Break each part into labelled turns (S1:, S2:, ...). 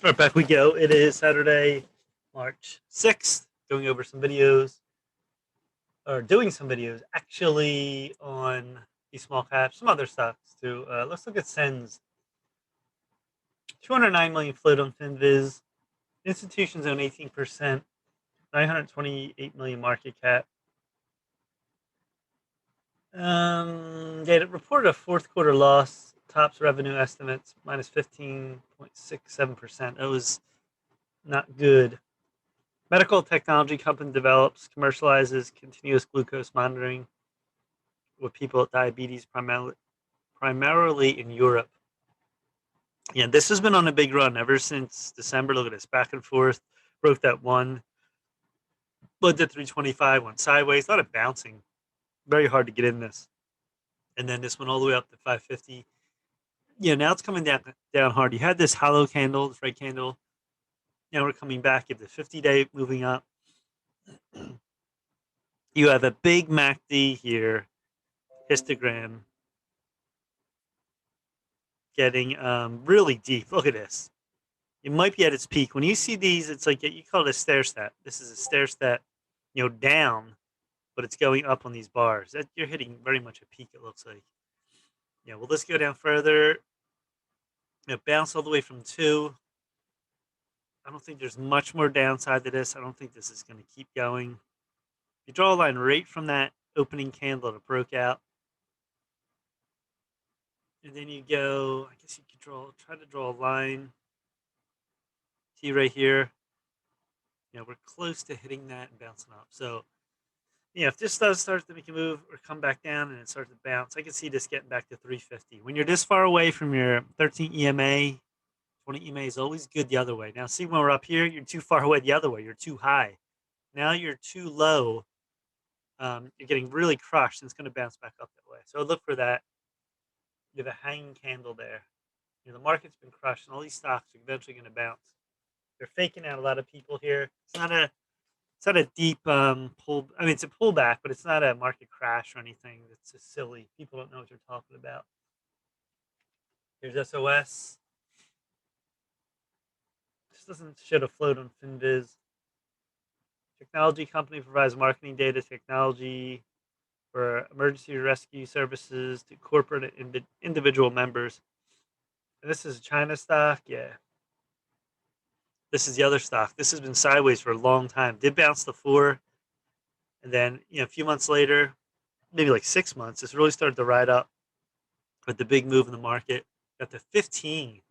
S1: All right, back we go. It is Saturday, March 6th. Going over some videos, or doing some videos actually on these small caps, some other stocks too. Let's look at Sens. 209 million float on FinViz. Institutions own 18%, 928 million market cap. They reported a fourth quarter loss. Tops revenue estimates minus 15.67%. That was not good. Medical technology company develops, commercializes continuous glucose monitoring with people with diabetes, primarily in Europe. Yeah, this has been on a big run ever since December. Look at this, back and forth. Broke that one, looked at 325, went sideways. A lot of bouncing. Very hard to get in this. And then this went all the way up to 550. Yeah, now it's coming down hard. You had this hollow candle, the red candle. Now we're coming back. You have the 50-day moving up. You have a big MACD here, histogram, getting really deep. Look at this. It might be at its peak. When you see these, it's like you call it a stair step. This is a stair step, down, but it's going up on these bars. That you're hitting very much a peak. It looks like. Yeah. Well, let's go down further. Bounce all the way from 2. I don't think there's much more downside to this. I don't think this is going to keep going. You draw a line right from that opening candle that broke out, and then you go. I guess you could try to draw a line. See right here. We're close to hitting that and bouncing up. So, if this does start to make a move or come back down and it starts to bounce, I can see this getting back to 350. When you're this far away from your 13 EMA, 20 EMA is always good the other way. Now, see when we're up here, you're too far away the other way. You're too high. Now you're too low. You're getting really crushed, and it's going to bounce back up that way. So look for that. You have a hanging candle there. The market's been crushed, and all these stocks are eventually going to bounce. They're faking out a lot of people here. It's not a deep pull. I mean, it's a pullback, but it's not a market crash or anything. It's just silly. People don't know what you're talking about. Here's SOS. This doesn't show a float on FinViz. Technology company provides marketing data technology for emergency rescue services to corporate and individual members. And this is a China stock. Yeah. This is the other stock. This has been sideways for a long time. Did bounce to 4. And then, a few months later, maybe like 6 months, this really started to ride up with the big move in the market. Got the 15,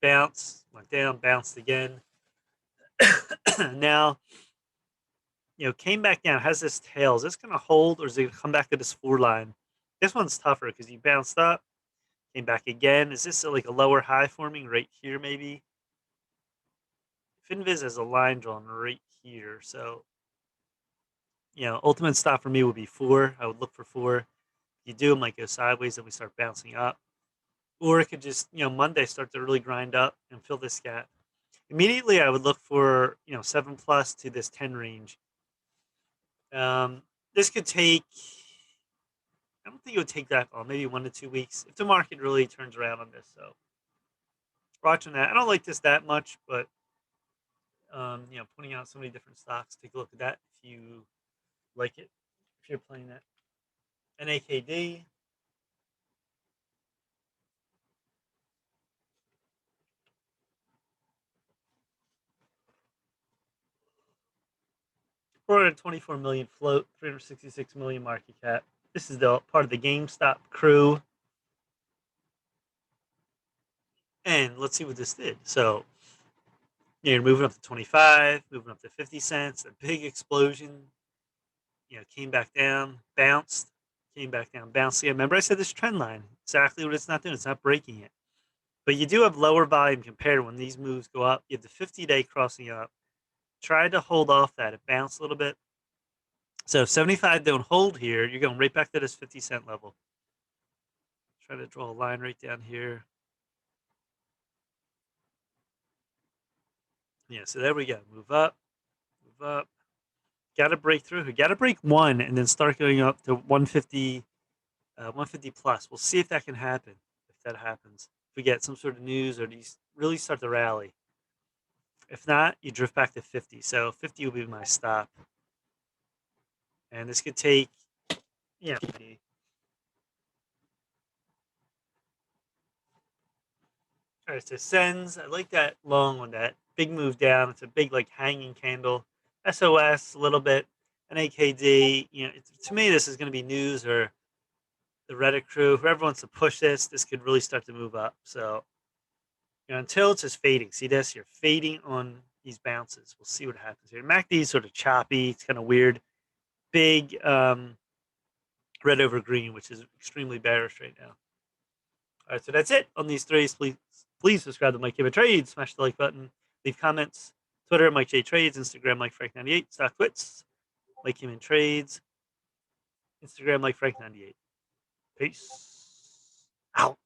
S1: bounce, went down, bounced again. Now, came back down, has this tail. Is this going to hold or is it going to come back to this 4 line? This one's tougher because you bounced up, came back again. Is this like a lower high forming right here, maybe? FinViz has a line drawn right here. So, ultimate stop for me would be 4. I would look for 4. You do, it might go sideways, then we start bouncing up. Or it could just, Monday start to really grind up and fill this gap. Immediately, I would look for, 7 plus to this 10 range. This could take, I don't think it would take that long, maybe 1 to 2 weeks if the market really turns around on this. So, watching that. I don't like this that much, but, pointing out so many different stocks, take a look at that if you like it, if you're playing that. NAKD. 424 million float, 366 million market cap. This is the part of the GameStop crew. And let's see what this did. So, you're moving up to 25, moving up to 50 cents, a big explosion. Came back down, bounced, came back down, bounced again. Remember I said this trend line, exactly what it's not doing. It's not breaking it. But you do have lower volume compared when these moves go up. You have the 50-day crossing up. Try to hold off that. It bounced a little bit. So if 75 don't hold here, you're going right back to this 50-cent level. Try to draw a line right down here. Yeah, so there we go. Move up, move up. Got to break through. Got to break 1 and then start going up to 150, 150 plus. We'll see if that can happen. If that happens, if we get some sort of news or these really start to rally. If not, you drift back to 50. So 50 will be my stop. And this could take, yeah. All right, so sends. I like that long one, that big move down. It's a big, like, hanging candle. SOS, a little bit. And AKD, to me, this is going to be news or the Reddit crew. Whoever wants to push this could really start to move up. So, until it's just fading. See this? You're fading on these bounces. We'll see what happens here. MACD is sort of choppy. It's kind of weird. Big red over green, which is extremely bearish right now. All right, so that's it on these threes. Please subscribe to Mike Kim Trades. Smash the like button. Leave comments. Twitter, Mike J Trades. Instagram, Mike Frank98. Stock Quits. Mike Kim Trades. Instagram, Mike Frank98. Peace out.